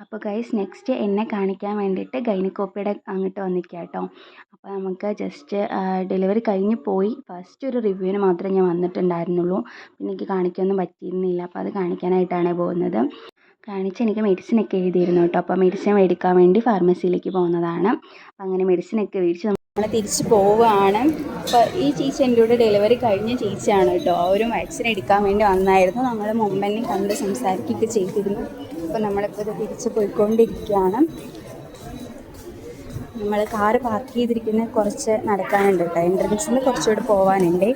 അപ്പോൾ guys next എന്നെ കാണിക്കാൻ വേണ്ടിയിട്ട് ഗൈനക്കോപ്പിയുടെ അങ്ങോട്ട് വന്നിരിക്കുക കേട്ടോ. അപ്പോൾ നമുക്ക് ജസ്റ്റ് ഡെലിവറി കഴിഞ്ഞ് പോയി ഫസ്റ്റ് ഒരു റിവ്യൂവിന് മാത്രമേ ഞാൻ വന്നിട്ടുണ്ടായിരുന്നുള്ളൂ. പിന്നെ എനിക്ക് കാണിക്കാനൊന്നും പറ്റിയിരുന്നില്ല. അപ്പോൾ അത് കാണിക്കാനായിട്ടാണ് പോകുന്നത്. കാണിച്ച് എനിക്ക് മെഡിസിനൊക്കെ എഴുതിയിരുന്നു കേട്ടോ. അപ്പോൾ മെഡിസിൻ മേടിക്കാൻ വേണ്ടി ഫാർമസിയിലേക്ക് പോകുന്നതാണ്. അപ്പോൾ അങ്ങനെ മെഡിസിനൊക്കെ മേടിച്ച് നമ്മൾ തിരിച്ച് പോവുകയാണ്. അപ്പോൾ ഈ ചേച്ചി എൻ്റെ കൂടെ ഡെലിവറി കഴിഞ്ഞ ചേച്ചിയാണ് കേട്ടോ. അവരും വാക്സിൻ എടുക്കാൻ വേണ്ടി വന്നായിരുന്നു. നമ്മൾ മുമ്പെന്നെ കണ്ട് സംസാരിക്കുകയൊക്കെ ചെയ്തിരുന്നു. അപ്പോൾ നമ്മളിപ്പോൾ ഇത് തിരിച്ച് പോയിക്കൊണ്ടിരിക്കുകയാണ്. നമ്മൾ കാറ് പാർക്ക് ചെയ്തിരിക്കുന്ന കുറച്ച് നടക്കാനുണ്ട് കേട്ടോ. എൻട്രൻസിൽ കുറച്ചുകൂടെ പോകാനുണ്ട്.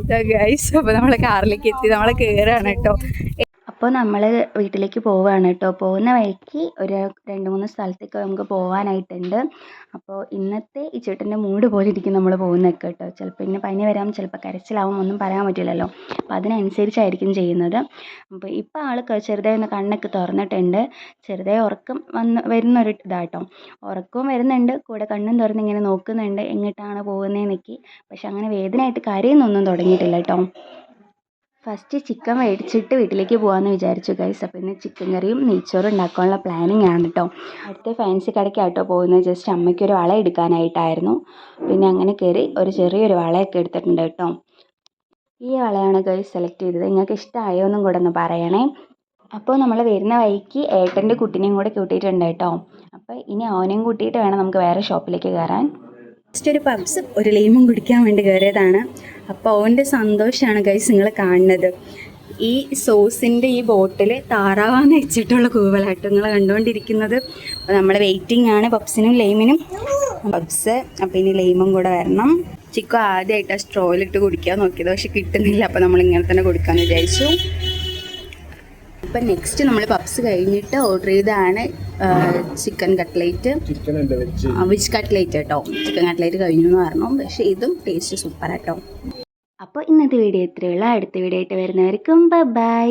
ഇതാ ഗൈസ്, അപ്പോൾ നമ്മൾ കാറിലേക്ക് എത്തി, നമ്മൾ കയറുകയാണ് കേട്ടോ. അപ്പോൾ നമ്മൾ വീട്ടിലേക്ക് പോവുകയാണ് കേട്ടോ. പോകുന്ന വഴിക്ക് ഒരു 2-3 സ്ഥലത്തേക്ക് നമുക്ക് പോകാനായിട്ടുണ്ട്. അപ്പോൾ ഇന്നത്തെ ഈ ചേട്ടൻ്റെ മൂഡ് പോലെ ഇരിക്കും നമ്മൾ പോകുന്നതൊക്കെ കേട്ടോ. ചിലപ്പോൾ ഇങ്ങനെ പനി വരാം, ചിലപ്പോൾ കരച്ചിലാവും, ഒന്നും പറയാൻ പറ്റില്ലല്ലോ. അപ്പോൾ അതിനനുസരിച്ചായിരിക്കും ചെയ്യുന്നത്. അപ്പോൾ ഇപ്പോൾ ആൾ ചെറുതായി ഒന്ന് കണ്ണൊക്കെ തുറന്നിട്ടുണ്ട്. ചെറുതായി ഉറക്കം വരുന്നൊരു ഇതാട്ടോ. ഉറക്കവും വരുന്നുണ്ട്, കൂടെ കണ്ണും തുറന്ന് ഇങ്ങനെ നോക്കുന്നുണ്ട് എങ്ങോട്ടാണ് പോകുന്നതെന്നൊക്കെ. പക്ഷെ അങ്ങനെ വേദനയായിട്ട് കരയുന്നൊന്നും തുടങ്ങിയിട്ടില്ല കേട്ടോ. ഫസ്റ്റ് ചിക്കൻ മേടിച്ചിട്ട് വീട്ടിലേക്ക് പോകാമെന്ന് വിചാരിച്ചു ഗൈസ്. അപ്പോൾ ഇന്ന് ചിക്കൻ കറിയും നെയ്ച്ചോറും ഉണ്ടാക്കാനുള്ള പ്ലാനിങ് ആണ് കേട്ടോ. അടുത്ത ഫാൻസി കടയ്ക്കാട്ടോ പോകുന്നത്. ജസ്റ്റ് അമ്മയ്ക്കൊരു വള എടുക്കാനായിട്ടായിരുന്നു. പിന്നെ അങ്ങനെ കയറി ഒരു ചെറിയൊരു വളയൊക്കെ എടുത്തിട്ടുണ്ട് കേട്ടോ. ഈ വളയാണ് ഗൈസ് സെലക്ട് ചെയ്തത്. നിങ്ങൾക്ക് ഇഷ്ടമായോ എന്നും കൂടെ ഒന്ന് പറയണേ. അപ്പോൾ നമ്മൾ വരുന്ന വഴിക്ക് ഏട്ടൻ്റെ കുട്ടീനെയും കൂടെ കൂട്ടിയിട്ടുണ്ട് കേട്ടോ. അപ്പോൾ ഇനി അവനെയും കൂട്ടിയിട്ട് വേണം നമുക്ക് വേറെ ഷോപ്പിലേക്ക് കയറാൻ. ജസ്റ്റ് ഒരു പബ്സും ഒരു ലൈമും കുടിക്കാൻ വേണ്ടി കയറിയതാണ്. അപ്പോൾ അവൻ്റെ സന്തോഷമാണ് ഗൈസ് നിങ്ങൾ കാണുന്നത്. ഈ സോസിൻ്റെ ഈ ബോട്ടിൽ താറാവാന്ന് വെച്ചിട്ടുള്ള കൂവലാട്ടോ നിങ്ങൾ കണ്ടുകൊണ്ടിരിക്കുന്നത്. അപ്പോൾ നമ്മൾ വെയിറ്റിംഗ് ആണ് പബ്സിനും ലൈമിനും. പബ്സ് അപ്പോൾ ഇനി ലൈമും കൂടെ വരണം. ചിക്കു ആദ്യമായിട്ടാണ് സ്ട്രോയിലിട്ട് കുടിക്കാൻ നോക്കിയത്, പക്ഷെ കിട്ടുന്നില്ല. അപ്പോൾ നമ്മൾ ഇങ്ങനെ തന്നെ കൊടുക്കാമെന്ന് വിചാരിച്ചു. അപ്പം നെക്സ്റ്റ് നമ്മൾ പബ്സ് കഴിഞ്ഞിട്ട് ഓർഡർ ചെയ്തതാണ് ചിക്കൻ കട്ട്ലേറ്റ്, വെജ് കട്ട്ലേറ്റ് കേട്ടോ. ചിക്കൻ കട്ട്ലേറ്റ് കഴിഞ്ഞു എന്ന് പറഞ്ഞു, പക്ഷേ ഇതും ടേസ്റ്റ് സൂപ്പർ കേട്ടോ. അപ്പോൾ ഇന്നത്തെ വീഡിയോ ഇത്രയേ ഉള്ളൂ. അടുത്ത വീഡിയോ ആയിട്ട് വരുന്നവർക്കും ബൈ.